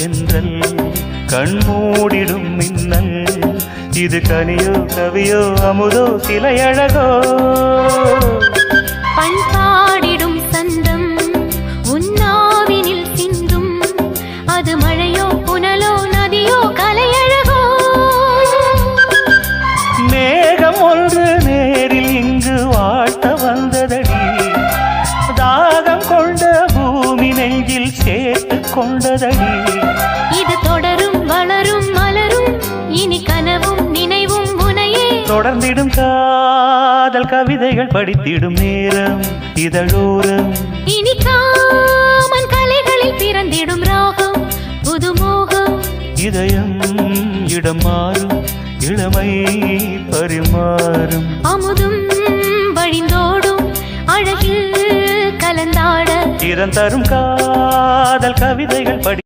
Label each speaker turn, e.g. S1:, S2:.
S1: தென்றல் கண்மூடிடும் மின்னல் இது கனியோ கவியோ அமுதோ சிலையழகோ
S2: பண்பாடிடும் சந்தம் உன்னாவினில் சிந்தும் அது மழையோ புனலோ நதியோ கலையழகோ
S1: மேகம் ஒன்று நேரில் இங்கு வாழ்த்த வந்ததடி தாகம் கொண்ட பூமி நெஞ்சில் சேர்த்து கொண்டதடி
S2: இது தொடரும் வளரும் மலரும் இனி கனவும் நினைவும் உனையே
S1: தொடர்ந்திடும் காதல் கவிதைகள் படித்திடும் நேரம் இதழோரம்
S2: இனி காமன் கலைகளில் பிறந்திடும் ராகம் புதுமோகம்
S1: இதயம் இடம் மாறும் இளமை பரிமாறும்
S2: அமுதும் வழிந்தோடும் அழகில் கலந்தாட
S1: திறந்தரும் காதல் கவிதைகள் படி